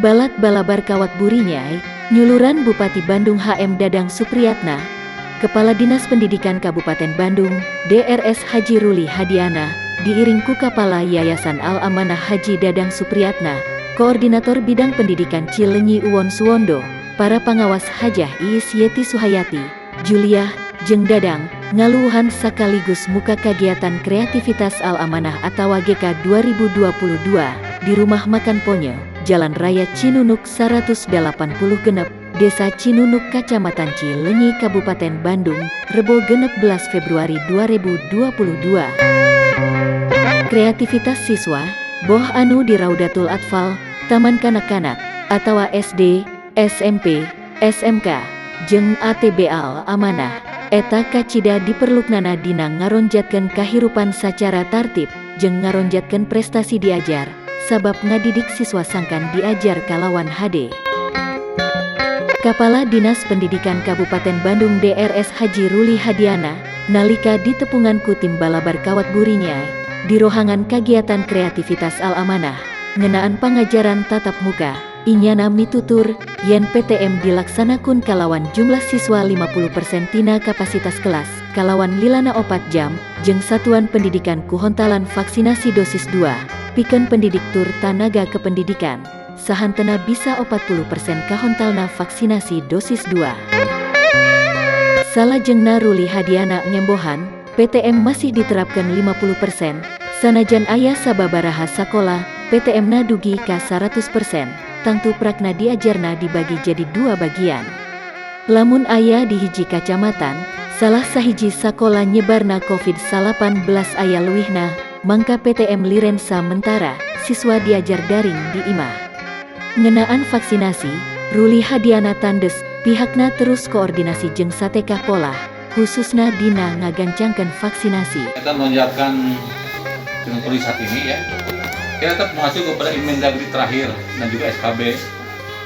Balat balabar kawat burinyai, nyuluran Bupati Bandung HM Dadang Supriyatna, Kepala Dinas Pendidikan Kabupaten Bandung, DRS Haji Ruli Hadiana, diiring ku Kepala Yayasan Al-Amanah Haji Dadang Supriyatna, Koordinator Bidang Pendidikan Cilenyi Uwon Suwondo, para pengawas Hajah Iis Yeti Suhayati, Juliah, Jeng Dadang, ngaluhan sekaligus muka kegiatan kreativitas Al-Amanah atau GK 2022 di Rumah Makan Ponyo, Jalan Raya Cinunuk 180 genep, Desa Cinunuk Kacamatan Cilenyi Kabupaten Bandung, Rebo genep 11 Februari 2022. Kreativitas siswa, boh anu di Raudatul Atfal, Taman Kanak-Kanak, atau SD, SMP, SMK, jeung ATB Al-Amanah, eta kacida diperluknana dina ngaronjatkeun kahirupan sacara tartib, jeung ngaronjatkeun prestasi diajar, sabab ngadidik siswa sangkan diajar kalawan HD. Kepala Dinas Pendidikan Kabupaten Bandung DRS Haji Ruli Hadiana, nalika ditepungan ku tim balabar kawat burinyai, di rohangan kegiatan kreativitas Al-Amanah, ngenaan pangajaran tatap muka, inyana mitutur, yen PTM dilaksanakan kalawan jumlah siswa 50% tina kapasitas kelas, kalawan lilana 4 jam, jeung satuan pendidikan kuhontalan vaksinasi dosis 2, pikeun pendidik tur tanaga kependidikan, sahantena bisa 40% kahontalna vaksinasi dosis 2. Salajengna Ruli Hadiana ngembohan, PTM masih diterapkan 50%, sanajan aya sababaraha sakola, PTM-na dugi ka 100%. Tangtu prakna diajarna dibagi jadi 2 bagian. Lamun aya di hiji kacamatan, salah sahiji sakola nyebarna COVID-19 aya leuwihna, mangka PTM liren samentara, siswa diajar daring di imah. Ngenaan vaksinasi, Ruli Hadiana tandes, pihakna terus koordinasi jeung satekah pola, khususna dina ngagancangkeun vaksinasi. Kita melonjakkan dengan kondisi saat ini ya. Kita tetap mengacu kepada Inmendagri terakhir dan juga SKB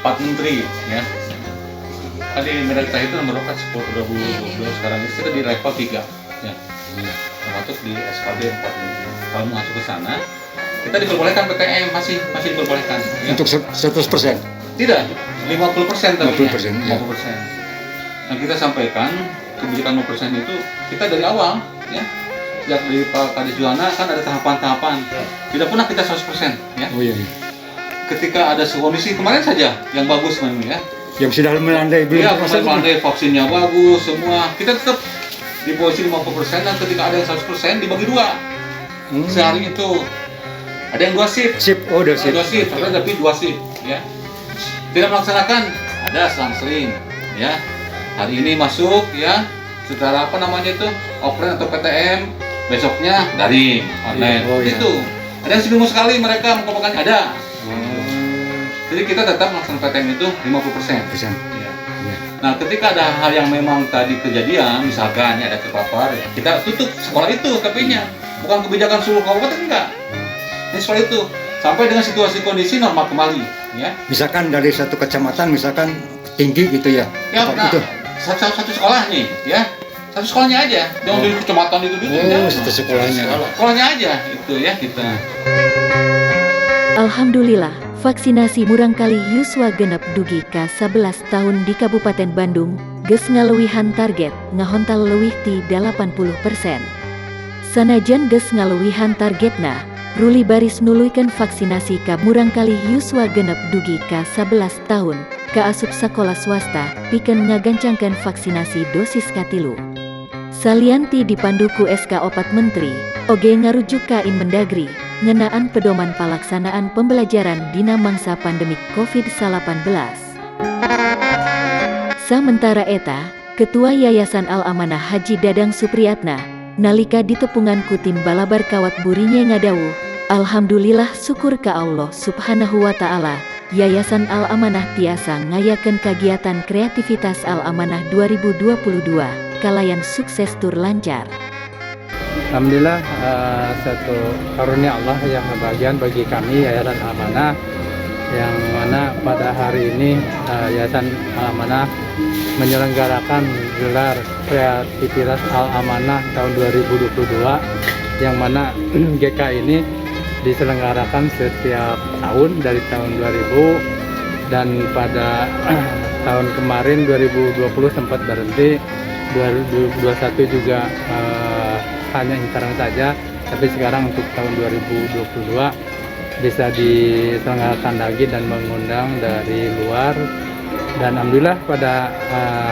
4 Menteri ya. Tadi Inmendagri terakhir itu nomor 10/2022, sekarang ini kita di level 3 ya. Termasuk di SKB 4 Menteri. Kalau mengacu ke sana, kita diperbolehkan PTM masih diperbolehkan ya. Untuk 100%? Tidak, 50% tapi 50%, ya. 50%. Yang kita sampaikan kebijakan 50% itu kita dari awal ya. Sejak dari Pak Kadis Juwana kan ada tahapan-tahapan. Tidak pernah kita 100% ya. Oh iya. Ketika ada kondisi kemarin saja yang bagus memang ya. Yang sudah melandai belum? Iya, kemarin melandai vaksinnya bagus semua. Kita tetap di posisi 50% dan ketika ada yang 100% dibagi 2. Sehari itu ada yang 2 shift. Shift, oh udah shift. 2 shift, tapi 2 shift ya. Tidak melaksanakan, ada selang-seling ya. Hari ini masuk ya. Secara apa namanya itu? Offline atau PTM. Besoknya daring, online, oh, iya. itu. Ada yang seminggu sekali mereka mengkompakannya ada. Jadi kita tetap melaksanakan PTM itu 50%. Ya. Nah, ketika ada hal yang memang tadi kejadian, misalkan ya, ada terpapar, ya, kita tutup sekolah itu tapi-nya. Bukan kebijakan seluruh kabupaten enggak. Ini sekolah itu sampai dengan situasi kondisi normal kembali. Ya. Misalkan dari satu kecamatan, misalkan tinggi gitu ya? Ya, nah, itu. Satu sekolah nih, ya. Satu sekolahnya aja, jangan dari kecamatan itu dulu. Oh, satu sekolahnya. Sekolahnya aja, itu ya kita. Alhamdulillah, vaksinasi murang kali yuswa genep dugi ka 11 tahun di Kabupaten Bandung, geus ngaleuwihan target, ngahontal leuwih ti 80%. Sanajan geus ngaleuwihan targetna, Ruli baris nuluykeun vaksinasi ka murang kali yuswa genep dugi ka 11 tahun, ka asup sakola swasta, pikeun ngagancangkeun vaksinasi dosis katilu. Salianti dipandu ku SK 4 Menteri, oge ngarujuk ka Inmendagri, ngenaan pedoman palaksanaan pembelajaran dina mangsa pandemik COVID-19. Samentara eta, Ketua Yayasan Al-Amanah Haji Dadang Supriyatna, nalika ditepungan ku tim balabar kawat burinya ngadawuh, alhamdulillah syukur ka Allah subhanahu wa ta'ala, Yayasan Al-Amanah tiasa ngayakeun kagiatan kreativitas Al-Amanah 2022, kalayan sukses tur lancar. Alhamdulillah, satu karunia Allah yang kebahagiaan bagi kami Yayasan Al-Amanah, yang mana pada hari ini Yayasan Al-Amanah menyelenggarakan gelar kreativitas Al-Amanah tahun 2022, yang mana GK ini diselenggarakan setiap tahun dari tahun 2000 dan pada tahun kemarin 2020 sempat berhenti, 2021 juga hanya intern saja, tapi sekarang untuk tahun 2022 bisa diselenggarakan lagi dan mengundang dari luar. Dan alhamdulillah pada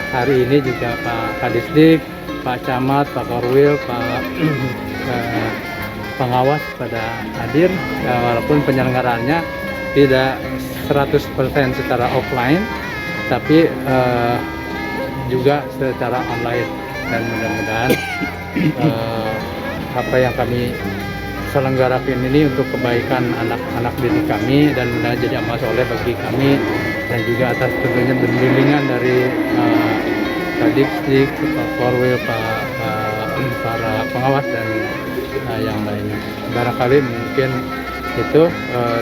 hari ini juga Pak Kadisdik, Pak Camat, Pak Korwil, Pak pengawas pada hadir, walaupun penyelenggaraannya tidak 100% secara offline, tapi juga secara online. Dan mudah-mudahan apa yang kami selenggarakan ini untuk kebaikan anak-anak didik kami, dan mudah-mudahan jadi amal soleh bagi kami, dan juga atas tentunya bimbingan dari Pak Dikdik, Pak Korwil, para pengawas dan yang lainnya. Barangkali mungkin itu,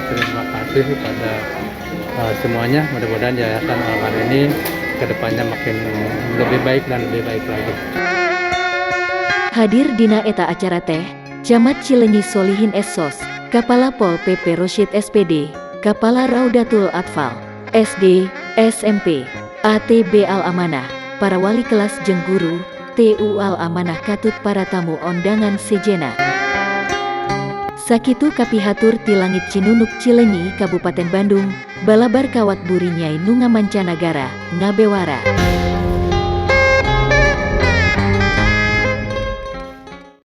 terima kasih kepada semuanya. Mudah-mudahan Yayasan Al-Amanah ini kedepannya makin lebih baik dan lebih baik lagi. Hadir dina eta acara teh Camat Cileunyi Solihin Essos, Kepala Pol PP Rosyid SPD, Kepala Raudatul Atfal, SD, SMP, ATB Al-Amanah, para wali kelas jeung guru, TU Al-Amanah katut para tamu ondangan sejena. Sakitu kapihatur ti Langit Cinunuk Cileunyi Kabupaten Bandung, balabar kawat buri Nyai nu ngamancanagara, ngabewara.